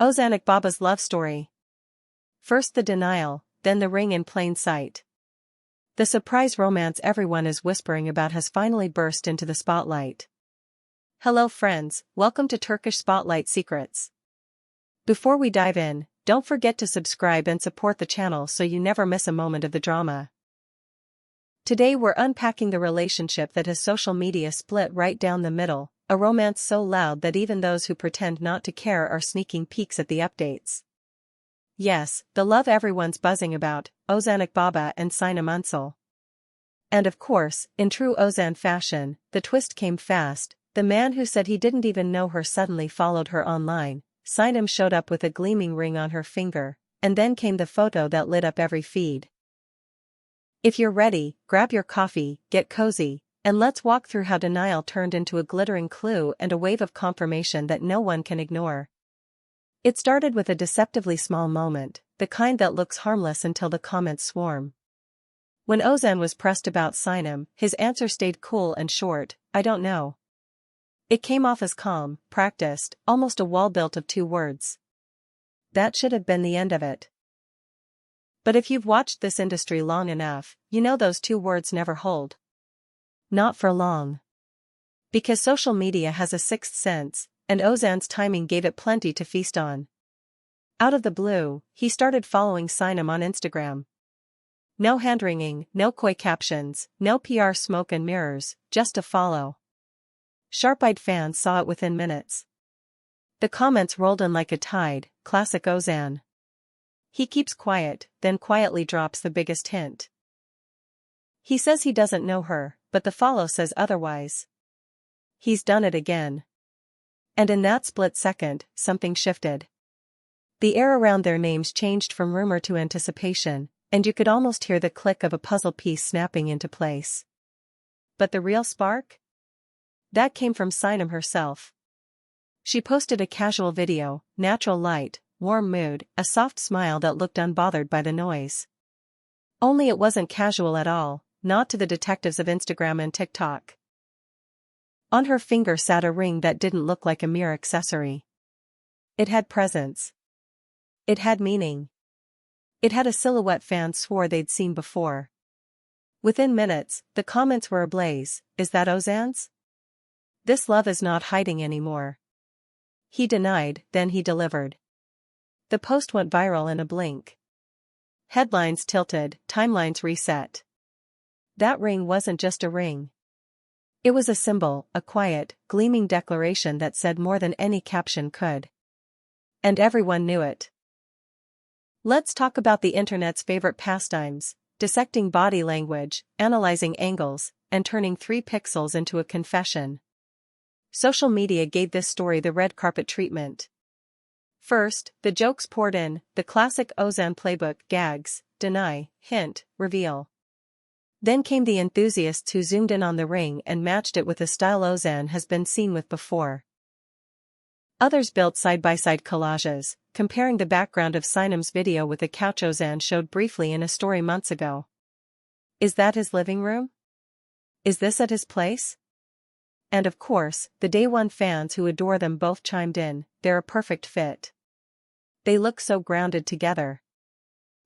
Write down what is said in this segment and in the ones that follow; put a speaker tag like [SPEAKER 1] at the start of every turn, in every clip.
[SPEAKER 1] Ozan Akbaba's love story. First the denial, then the ring in plain sight. The surprise romance everyone is whispering about has finally burst into the spotlight. Hello friends, welcome to Turkish Spotlight Secrets. Before we dive in, don't forget to subscribe and support the channel so you never miss a moment of the drama. Today we're unpacking the relationship that has social media split right down the middle, a romance so loud that even those who pretend not to care are sneaking peeks at the updates. Yes, the love everyone's buzzing about, Ozan Akbaba and Sinem Ünsal. And of course, in true Ozan fashion, the twist came fast. The man who said he didn't even know her suddenly followed her online. Sinem showed up with a gleaming ring on her finger, and then came the photo that lit up every feed. If you're ready, grab your coffee, get cozy, and let's walk through how denial turned into a glittering clue and a wave of confirmation that no one can ignore. It started with a deceptively small moment, the kind that looks harmless until the comments swarm. When Ozan was pressed about Sinem, his answer stayed cool and short, "I don't know." It came off as calm, practiced, almost a wall built of 2 words. That should have been the end of it. But if you've watched this industry long enough, you know those 2 words never hold. Not for long. Because social media has a sixth sense, and Ozan's timing gave it plenty to feast on. Out of the blue, he started following Sinem on Instagram. No hand-wringing, no coy captions, no PR smoke and mirrors, just a follow. Sharp-eyed fans saw it within minutes. The comments rolled in like a tide, classic Ozan. He keeps quiet, then quietly drops the biggest hint. He says he doesn't know her, but the follow says otherwise. He's done it again. And in that split second, something shifted. The air around their names changed from rumor to anticipation, and you could almost hear the click of a puzzle piece snapping into place. But the real spark? That came from Sinem herself. She posted a casual video, natural light, warm mood, a soft smile that looked unbothered by the noise. Only it wasn't casual at all, not to the detectives of Instagram and TikTok. On her finger sat a ring that didn't look like a mere accessory. It had presence. It had meaning. It had a silhouette fans swore they'd seen before. Within minutes, the comments were ablaze. Is that Ozan's? This love is not hiding anymore. He denied, then he delivered. The post went viral in a blink. Headlines tilted, timelines reset. That ring wasn't just a ring. It was a symbol, a quiet, gleaming declaration that said more than any caption could. And everyone knew it. Let's talk about the internet's favorite pastimes, dissecting body language, analyzing angles, and turning 3 pixels into a confession. Social media gave this story the red carpet treatment. First, the jokes poured in, the classic Ozan playbook: gags, deny, hint, reveal. Then came the enthusiasts who zoomed in on the ring and matched it with a style Ozan has been seen with before. Others built side-by-side collages, comparing the background of Sinem's video with the couch Ozan showed briefly in a story months ago. Is that his living room? Is this at his place? And of course, the day one fans who adore them both chimed in, they're a perfect fit. They look so grounded together.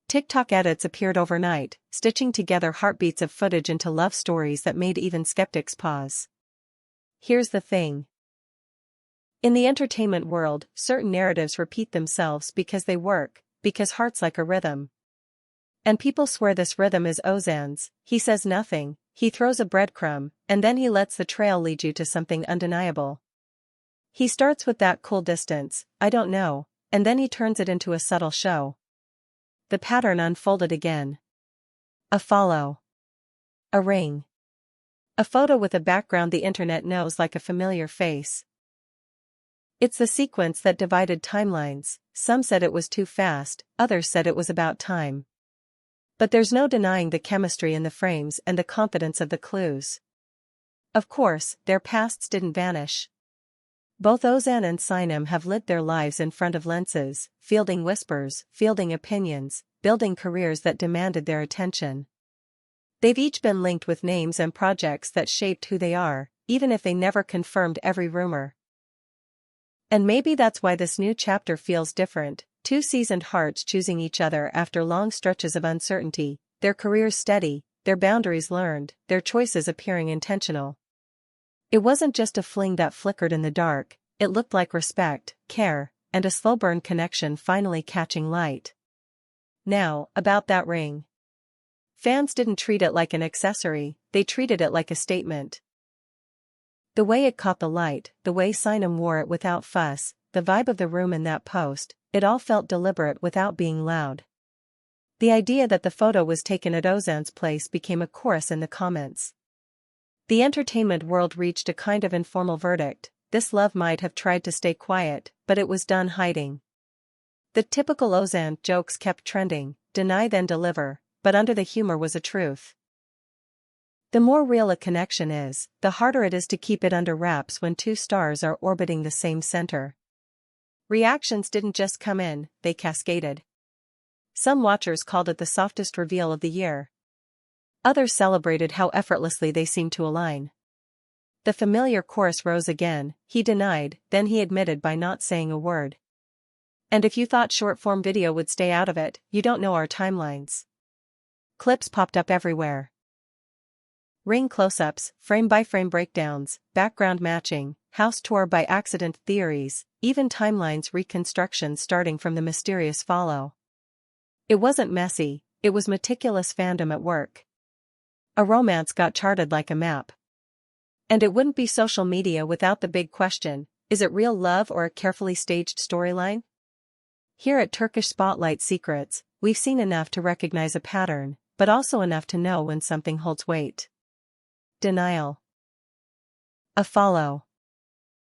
[SPEAKER 1] TikTok edits appeared overnight, stitching together heartbeats of footage into love stories that made even skeptics pause. Here's the thing. In the entertainment world, certain narratives repeat themselves because they work, because hearts like a rhythm. And people swear this rhythm is Ozan's. He says nothing, he throws a breadcrumb, and then he lets the trail lead you to something undeniable. He starts with that cool distance, "I don't know," and then he turns it into a subtle show. The pattern unfolded again. A follow. A ring. A photo with a background the internet knows like a familiar face. It's the sequence that divided timelines. Some said it was too fast, others said it was about time. But there's no denying the chemistry in the frames and the confidence of the clues. Of course, their pasts didn't vanish. Both Ozan and Sinem have lived their lives in front of lenses, fielding whispers, fielding opinions, building careers that demanded their attention. They've each been linked with names and projects that shaped who they are, even if they never confirmed every rumor. And maybe that's why this new chapter feels different, two seasoned hearts choosing each other after long stretches of uncertainty, their careers steady, their boundaries learned, their choices appearing intentional. It wasn't just a fling that flickered in the dark, it looked like respect, care, and a slow burn connection finally catching light. Now, about that ring. Fans didn't treat it like an accessory, they treated it like a statement. The way it caught the light, the way Sinem wore it without fuss, the vibe of the room in that post, it all felt deliberate without being loud. The idea that the photo was taken at Ozan's place became a chorus in the comments. The entertainment world reached a kind of informal verdict: this love might have tried to stay quiet, but it was done hiding. The typical Ozan jokes kept trending, deny then deliver, but under the humor was a truth. The more real a connection is, the harder it is to keep it under wraps when two stars are orbiting the same center. Reactions didn't just come in, they cascaded. Some watchers called it the softest reveal of the year. Others celebrated how effortlessly they seemed to align. The familiar chorus rose again: he denied, then he admitted by not saying a word. And if you thought short-form video would stay out of it, you don't know our timelines. Clips popped up everywhere. Ring close-ups, frame-by-frame breakdowns, background matching, house tour by accident theories, even timelines reconstructions starting from the mysterious follow. It wasn't messy, it was meticulous fandom at work. A romance got charted like a map. And it wouldn't be social media without the big question: is it real love or a carefully staged storyline? Here at Turkish Spotlight Secrets, we've seen enough to recognize a pattern, but also enough to know when something holds weight. Denial. A follow.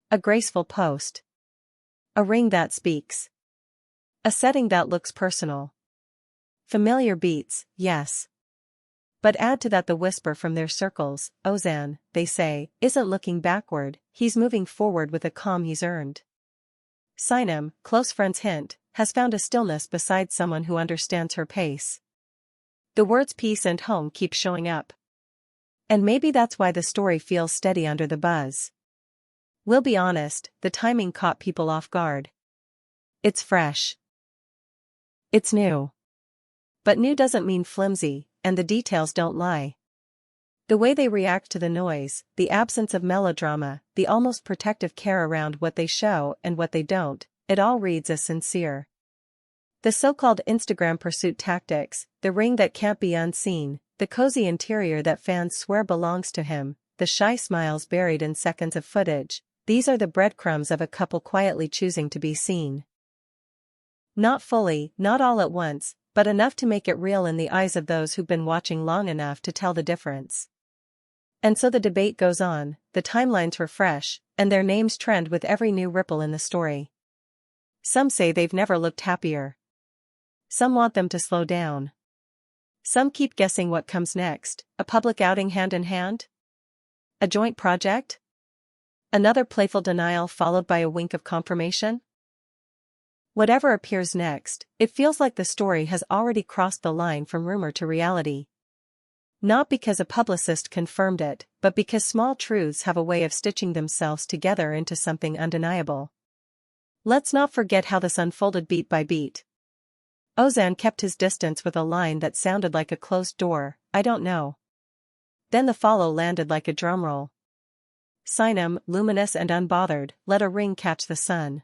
[SPEAKER 1] A graceful post. A ring that speaks. A setting that looks personal. Familiar beats, yes. But add to that the whisper from their circles: Ozan, they say, isn't looking backward, he's moving forward with a calm he's earned. Sinem, close friends hint, has found a stillness beside someone who understands her pace. The words peace and home keep showing up. And maybe that's why the story feels steady under the buzz. We'll be honest, the timing caught people off guard. It's fresh. It's new. But new doesn't mean flimsy, and the details don't lie. The way they react to the noise, the absence of melodrama, the almost protective care around what they show and what they don't, it all reads as sincere. The so-called Instagram pursuit tactics, the ring that can't be unseen, the cozy interior that fans swear belongs to him, the shy smiles buried in seconds of footage, these are the breadcrumbs of a couple quietly choosing to be seen. Not fully, not all at once, but enough to make it real in the eyes of those who've been watching long enough to tell the difference. And so the debate goes on, the timelines refresh, and their names trend with every new ripple in the story. Some say they've never looked happier. Some want them to slow down. Some keep guessing what comes next: a public outing hand in hand? A joint project? Another playful denial followed by a wink of confirmation? Whatever appears next, it feels like the story has already crossed the line from rumor to reality. Not because a publicist confirmed it, but because small truths have a way of stitching themselves together into something undeniable. Let's not forget how this unfolded beat by beat. Ozan kept his distance with a line that sounded like a closed door: I don't know. Then the follow landed like a drumroll. Sinem, luminous and unbothered, let a ring catch the sun.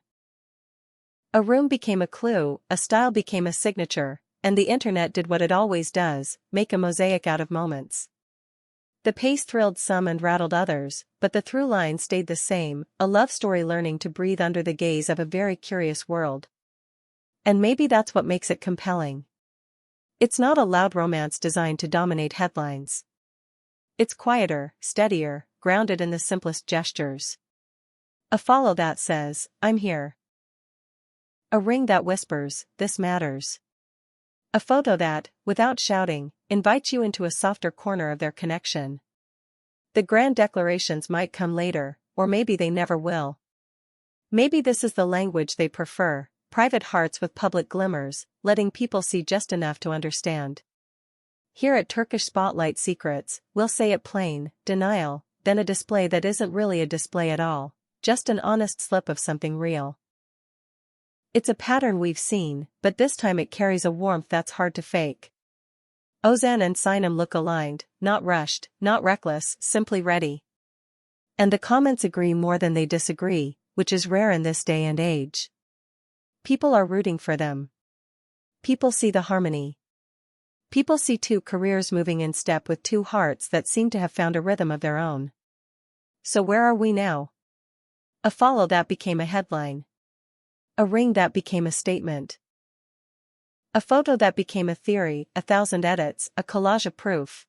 [SPEAKER 1] A room became a clue, a style became a signature, and the internet did what it always does: make a mosaic out of moments. The pace thrilled some and rattled others, but the through line stayed the same: a love story learning to breathe under the gaze of a very curious world. And maybe that's what makes it compelling. It's not a loud romance designed to dominate headlines. It's quieter, steadier, grounded in the simplest gestures. A follow that says, I'm here. A ring that whispers, this matters. A photo that, without shouting, invites you into a softer corner of their connection. The grand declarations might come later, or maybe they never will. Maybe this is the language they prefer: private hearts with public glimmers, letting people see just enough to understand. Here at Turkish Spotlight Secrets, we'll say it plain: denial, then a display that isn't really a display at all. just an honest slip of something real. It's a pattern we've seen, but this time it carries a warmth that's hard to fake. Ozan and Sinem look aligned, not rushed, not reckless, simply ready. And the comments agree more than they disagree, which is rare in this day and age. People are rooting for them. People see the harmony. People see two careers moving in step with two hearts that seem to have found a rhythm of their own. So where are we now? A follow that became a headline. A ring that became a statement. A photo that became a theory, 1,000 edits, a collage of proof.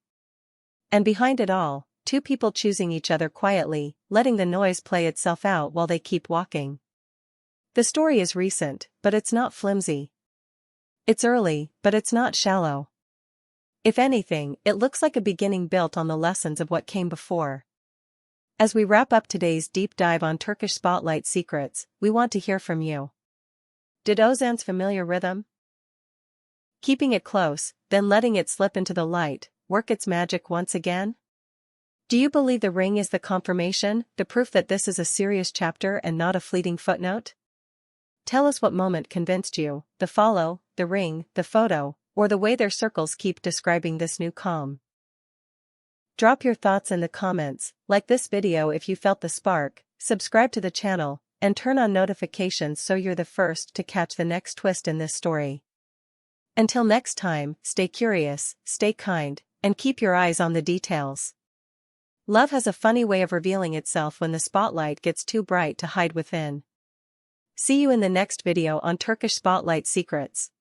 [SPEAKER 1] And behind it all, two people choosing each other quietly, letting the noise play itself out while they keep walking. The story is recent, but it's not flimsy. It's early, but it's not shallow. If anything, it looks like a beginning built on the lessons of what came before. As we wrap up today's deep dive on Turkish Spotlight secrets, we want to hear from you. Did Ozan's familiar rhythm, keeping it close, then letting it slip into the light, work its magic once again? Do you believe the ring is the confirmation, the proof that this is a serious chapter and not a fleeting footnote? Tell us what moment convinced you, the follow, the ring, the photo, or the way their circles keep describing this new calm. Drop your thoughts in the comments, like this video if you felt the spark, subscribe to the channel, and turn on notifications so you're the first to catch the next twist in this story. Until next time, stay curious, stay kind, and keep your eyes on the details. Love has a funny way of revealing itself when the spotlight gets too bright to hide within. See you in the next video on Turkish Spotlight Secrets.